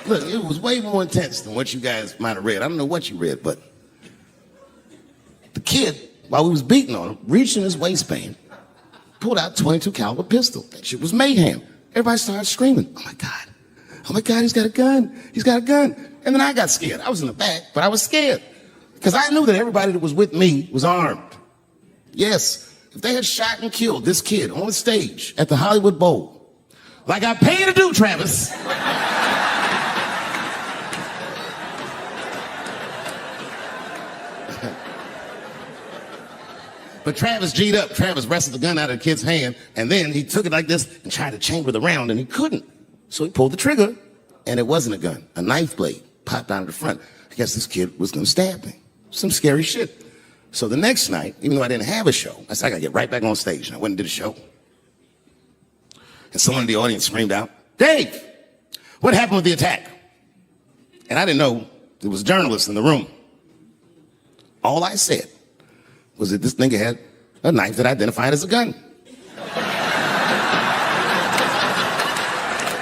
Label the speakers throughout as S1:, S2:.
S1: Look, it was way more intense than what you guys might have read. I don't know what you read, but the kid, while we was beating on him, reached in his waistband, pulled out a .22 caliber pistol. That shit was mayhem. Everybody started screaming, oh my God, he's got a gun, he's got a gun. And then I got scared. I was in the back, but I was scared because I knew that everybody that was with me was armed. Yes, if they had shot and killed this kid on the stage at the Hollywood Bowl, like I paid to do, Travis, but Travis G'd up. Travis wrestled the gun out of the kid's hand, and then he took it like this and tried to chamber the round, and he couldn't. So he pulled the trigger, and it wasn't a gun. A knife blade popped out of the front. I guess this kid was gonna stab me. Some scary shit. So the next night, even though I didn't have a show, I said, I gotta get right back on stage. And I went and did a show. And someone in the audience screamed out, Dave, what happened with the attack? And I didn't know there was journalists in the room. All I said was that this nigga had a knife that identified as a gun.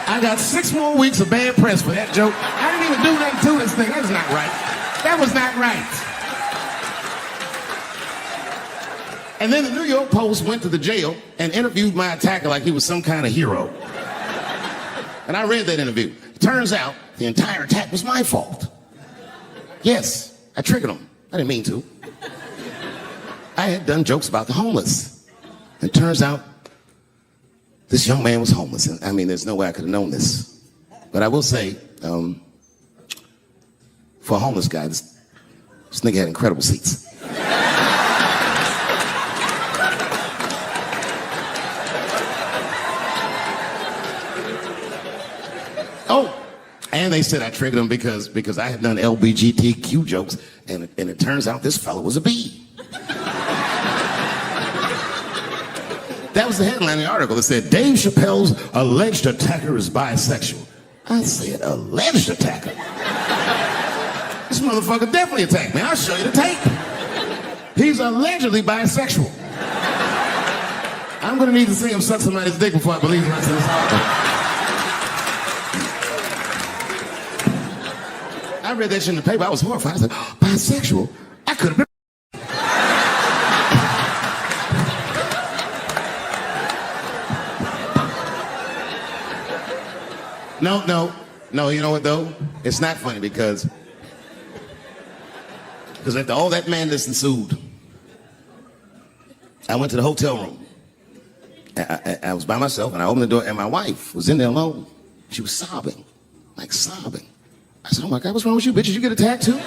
S1: I got 6 more weeks of bad press for that joke. I didn't even do nothing to this thing. That was not right. That was not right. And then the New York Post went to the jail and interviewed my attacker like he was some kind of hero. And I read that interview. It turns out the entire attack was my fault. Yes, I triggered him. I didn't mean to. I had done jokes about the homeless. And it turns out this young man was homeless. And I mean, there's no way I could have known this. But I will say, for a homeless guy, this nigga had incredible seats. Oh, and they said I triggered him because I had done LBGTQ jokes, and it turns out this fellow was a bee. That was the headline of the article. It said, Dave Chappelle's alleged attacker is bisexual. I said, alleged attacker? This motherfucker definitely attacked me. I'll show you the tape. He's allegedly bisexual. I'm gonna need to see him suck somebody's dick before I believe the rest of this article. I read that shit in the paper. I was horrified. I said, oh, bisexual? I could have been. No, you know what though? It's not funny because after all that madness ensued, I went to the hotel room. I was by myself and I opened the door and my wife was in there alone. She was sobbing, like sobbing. I said, oh my God, what's wrong with you, bitch? Did you get attacked too?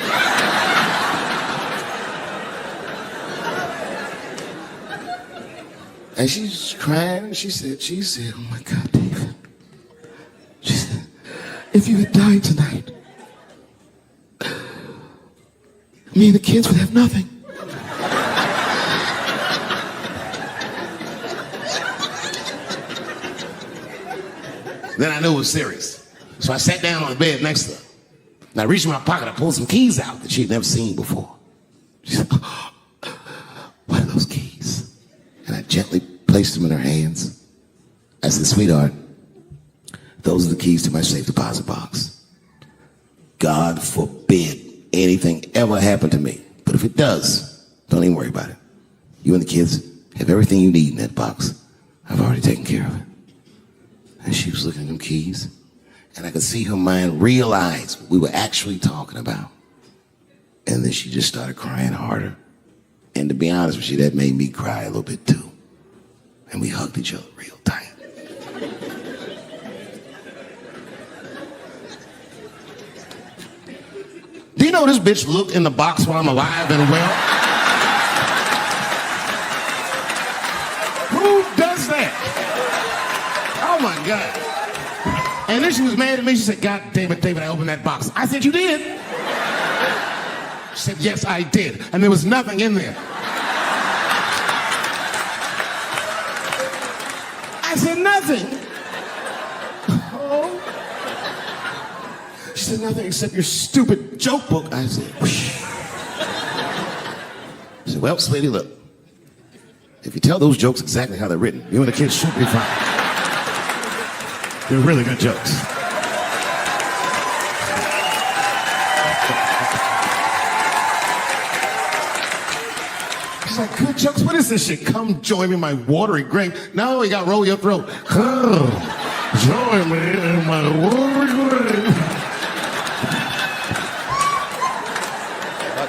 S1: And she's crying and she said, oh my God, David. She said, if you had died tonight, me and the kids would have nothing. Then I knew it was serious. So I sat down on the bed next to her. And I reached in my pocket, I pulled some keys out that she'd never seen before. She said, oh, what are those keys? And I gently placed them in her hands. I said, sweetheart, those are the keys to my safe deposit box. God forbid anything ever happened to me. But if it does, don't even worry about it. You and the kids have everything you need in that box. I've already taken care of it. And she was looking at them keys. And I could see her mind realize what we were actually talking about. And then she just started crying harder. And to be honest with you, that made me cry a little bit too. And we hugged each other real tight. Do you know this bitch looked in the box while I'm alive and well? Who does that? Oh my God. And then she was mad at me. She said, God damn it, David, I opened that box. I said, you did? She said, yes, I did. And there was nothing in there. I said, nothing. Oh. She said, nothing except your stupid joke book. I said, whoosh. She said, well, sweetie, look. If you tell those jokes exactly how they're written, you and the kids should be fine. They're really good jokes. like, good jokes, what is this shit? Come join me in my watery grave. No, you got to roll your throat. Join me in my watery grave.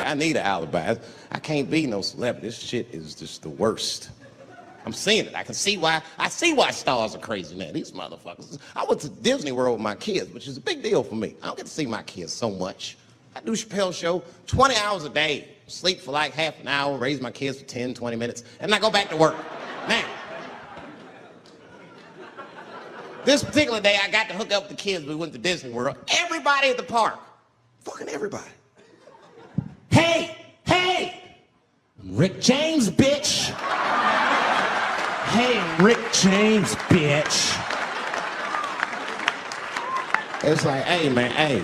S1: I need an alibi. I can't be no celebrity. This shit is just the worst. I'm seeing it. I see why stars are crazy now. These motherfuckers. I went to Disney World with my kids, which is a big deal for me. I don't get to see my kids so much. I do Chappelle show 20 hours a day, sleep for like half an hour, raise my kids for 10, 20 minutes, and I go back to work. Now, this particular day, I got to hook up with the kids. We went to Disney World. Everybody at the park, fucking everybody. Hey, Rick James, bitch. Hey, Rick James, bitch. It's like, hey, man, hey.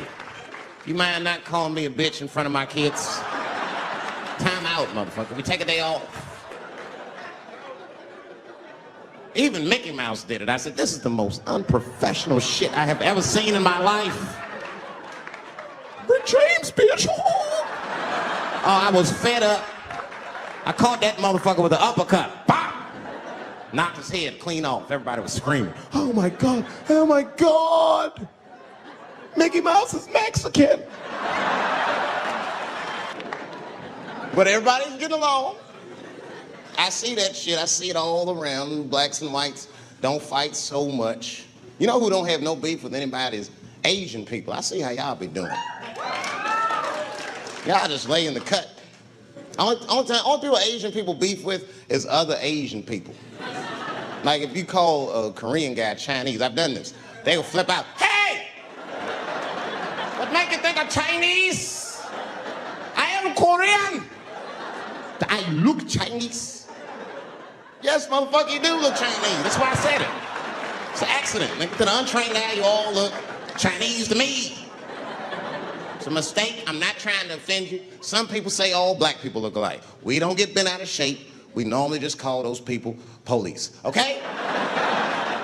S1: You mind not calling me a bitch in front of my kids? Time out, motherfucker. We take a day off. Even Mickey Mouse did it. I said, this is the most unprofessional shit I have ever seen in my life. Rick James, bitch. Oh, I was fed up. I caught that motherfucker with an uppercut. Bop! Knocked his head clean off. Everybody was screaming. Oh my God, oh my God. Mickey Mouse is Mexican. But everybody's getting along. I see that shit. I see it all around. Blacks and whites don't fight so much. You know who don't have no beef with anybody is Asian people. I see how y'all be doing. Y'all just lay in the cut. Only people Asian people beef with is other Asian people. Like if you call a Korean guy Chinese, I've done this. They will flip out. Hey! What make you think I'm Chinese? I am Korean. I look Chinese. Yes, motherfucker, you do look Chinese. That's why I said it. It's an accident. To the untrained eye, you all look Chinese to me. It's a mistake. I'm not trying to offend you. Some people say all black people look alike. We don't get bent out of shape. We normally just call those people police. Okay?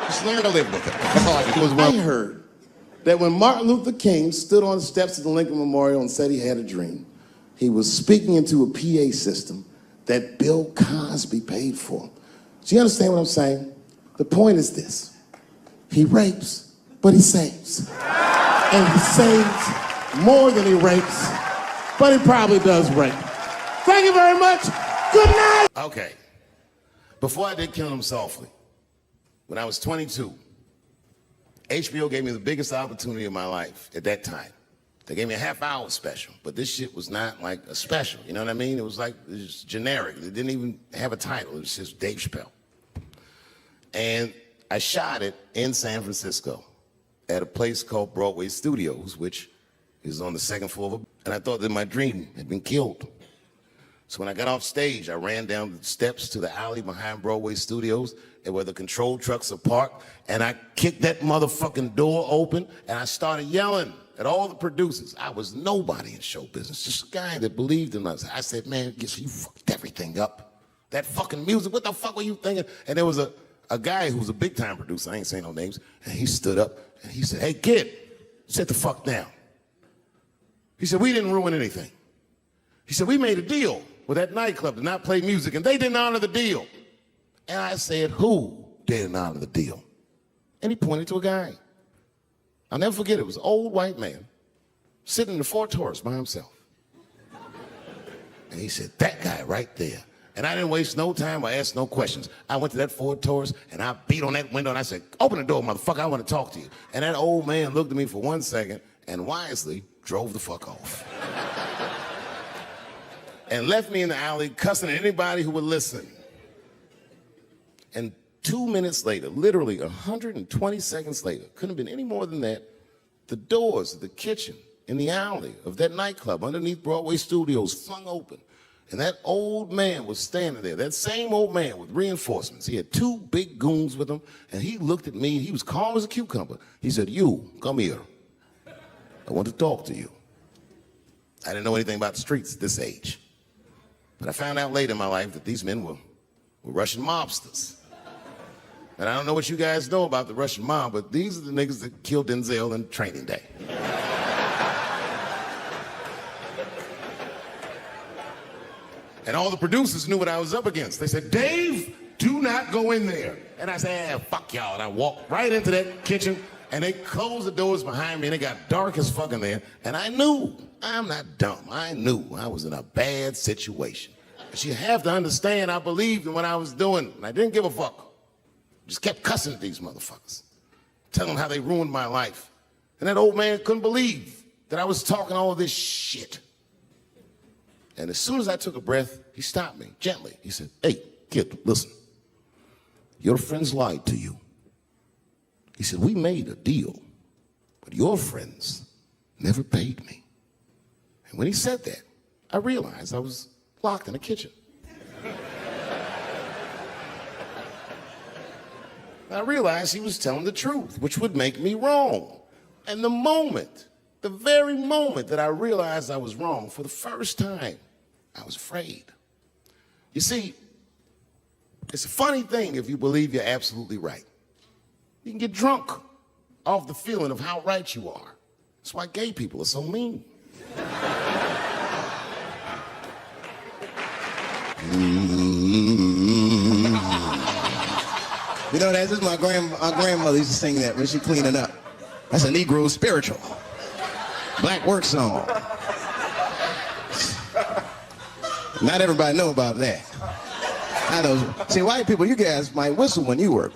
S1: Just learn to live with it. That's all I do.
S2: I heard that when Martin Luther King stood on the steps of the Lincoln Memorial and said he had a dream, he was speaking into a PA system that Bill Cosby paid for. Do you understand what I'm saying? The point is this. He rapes, but he saves. And he saves more than he rapes, but he probably does rape. Thank you very much. Good night.
S1: Okay. Before I did Kill Him Softly, when I was 22, HBO gave me the biggest opportunity of my life at that time. They gave me a half-hour special, but this shit was not like a special, you know what I mean? It was like, it was generic. It didn't even have a title. It was just Dave Chappelle. And I shot it in San Francisco at a place called Broadway Studios, which is on the second floor of and I thought that my dream had been killed. So when I got off stage, I ran down the steps to the alley behind Broadway Studios and where the control trucks are parked, and I kicked that motherfucking door open, and I started yelling at all the producers. I was nobody in show business, just a guy that believed in us. I said, man, you fucked everything up. That fucking music, what the fuck were you thinking? And there was a guy who was a big time producer, I ain't saying no names, and he stood up and he said, hey kid, sit the fuck down. He said, we didn't ruin anything. He said, we made a deal with that nightclub to not play music, and they didn't honor the deal. And I said, who didn't honor the deal? And he pointed to a guy. I'll never forget it. It was an old white man sitting in the Ford Taurus by himself. And he said, that guy right there. And I didn't waste no time. I asked no questions. I went to that Ford Taurus, and I beat on that window, and I said, open the door, motherfucker. I want to talk to you. And that old man looked at me for 1 second and wisely drove the fuck off. And left me in the alley cussing at anybody who would listen. And 2 minutes later, literally 120 seconds later, couldn't have been any more than that, the doors of the kitchen in the alley of that nightclub underneath Broadway Studios flung open. And that old man was standing there, that same old man with reinforcements. He had 2 big goons with him, and he looked at me, he was calm as a cucumber. He said, you, come here. I want to talk to you. I didn't know anything about the streets at this age. But I found out later in my life that these men were Russian mobsters. And I don't know what you guys know about the Russian mob, but these are the niggas that killed Denzel in Training Day. And all the producers knew what I was up against. They said, Dave, do not go in there. And I said, fuck y'all. And I walked right into that kitchen, and they closed the doors behind me, and it got dark as fuck in there. And I knew, I'm not dumb, I knew I was in a bad situation. But you have to understand, I believed in what I was doing, and I didn't give a fuck. Just kept cussing at these motherfuckers, telling them how they ruined my life. And that old man couldn't believe that I was talking all this shit. And as soon as I took a breath, he stopped me gently. He said, hey, kid, listen. Your friends lied to you. He said, we made a deal, but your friends never paid me. And when he said that, I realized I was locked in the kitchen. I realized he was telling the truth, which would make me wrong. And the very moment that I realized I was wrong, for the first time, I was afraid. You see, it's a funny thing if you believe you're absolutely right. You can get drunk off the feeling of how right you are. That's why gay people are so mean.
S3: You know, that's just my grandmother used to sing that when she cleaning up. That's a Negro spiritual. Black work song. Not everybody know about that. I know. See, white people, you guys might whistle when you work.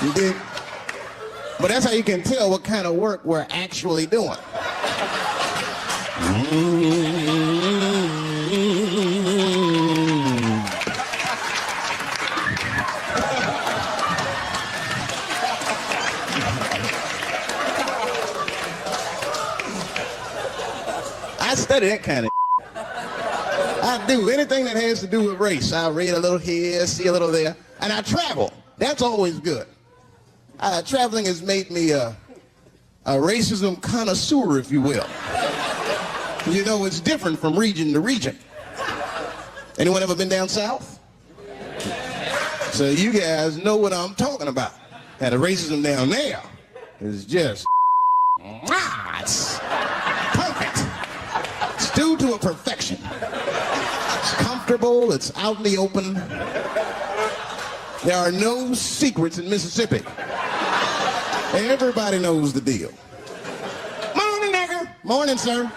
S3: You dig? But that's how you can tell what kind of work we're actually doing. I study that kind of I do. Anything that has to do with race. I read a little here, see a little there. And I travel. That's always good. Traveling has made me a racism connoisseur, if you will. You know, it's different from region to region. Anyone ever been down south? So you guys know what I'm talking about. Now, the racism down there is just, it's perfect. It's due to a perfection. It's comfortable, it's out in the open. There are no secrets in Mississippi. Everybody knows the deal. Morning, nigger. Morning, sir.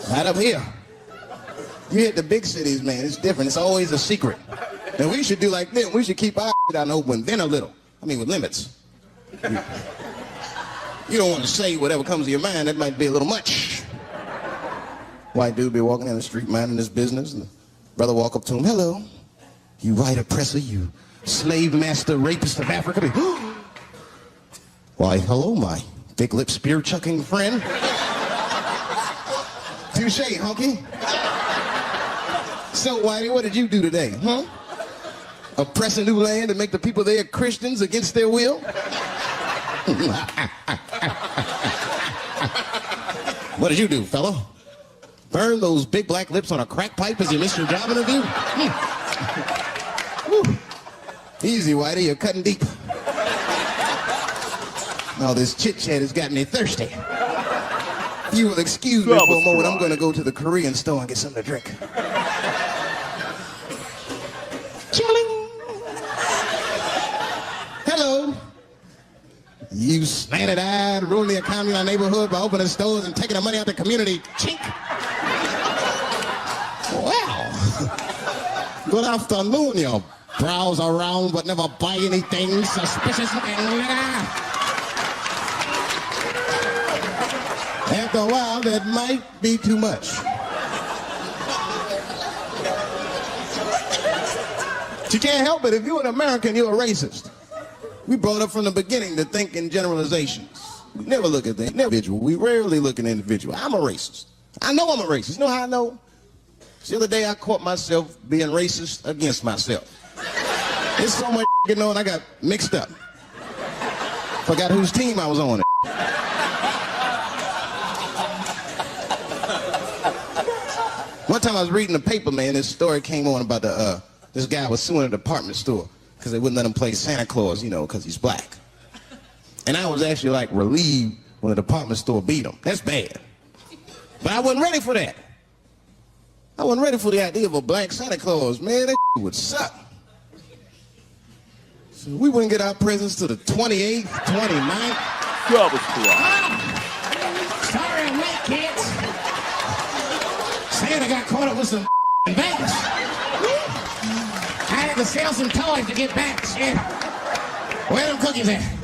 S3: Right up here. You hit the big cities, man. It's different. It's always a secret. And we should do like them. We should keep our shit out in the open, then a little. I mean, with limits. You don't want to say whatever comes to your mind. That might be a little much. White dude be walking down the street minding his business, and the brother walk up to him, hello, you white oppressor, you slave master rapist of Africa. Why, hello, my big lip spear chucking friend. Touche, honky. So, Whitey, what did you do today, huh? Oppress a new land and make the people there Christians against their will? What did you do, fellow? Burn those big black lips on a crack pipe as you missed your job interview? Easy, Whitey, you're cutting deep. All this chit-chat has got me thirsty. If you will excuse me for a moment, I'm going to go to the Korean store and get something to drink. Chilling. Hello. You slanted-eyed, ruling the economy in our neighborhood by opening stores and taking the money out the community. Chink. Well, good afternoon, you browse around but never buy anything suspicious looking nigga. After a while, that might be too much. But you can't help it. If you're an American, you're a racist. We brought up from the beginning to think in generalizations. We never look at the individual. We rarely look at the individual. I'm a racist. I know I'm a racist. You know how I know? The other day I caught myself being racist against myself. There's so much going on, I got mixed up. Forgot whose team I was on. One time I was reading the paper, man, this story came on about the this guy was suing a department store because they wouldn't let him play Santa Claus, you know, because he's black. And I was actually like relieved when the department store beat him. That's bad. But I wasn't ready for that. I wasn't ready for the idea of a black Santa Claus. Man, that would suck. So we wouldn't get our presents to the 28th, 29th.
S4: Garbage Squad.
S1: Sorry I'm late, kids. Santa got caught up with some in Vegas. I had to sell some toys to get back. Shit. Where them cookies at?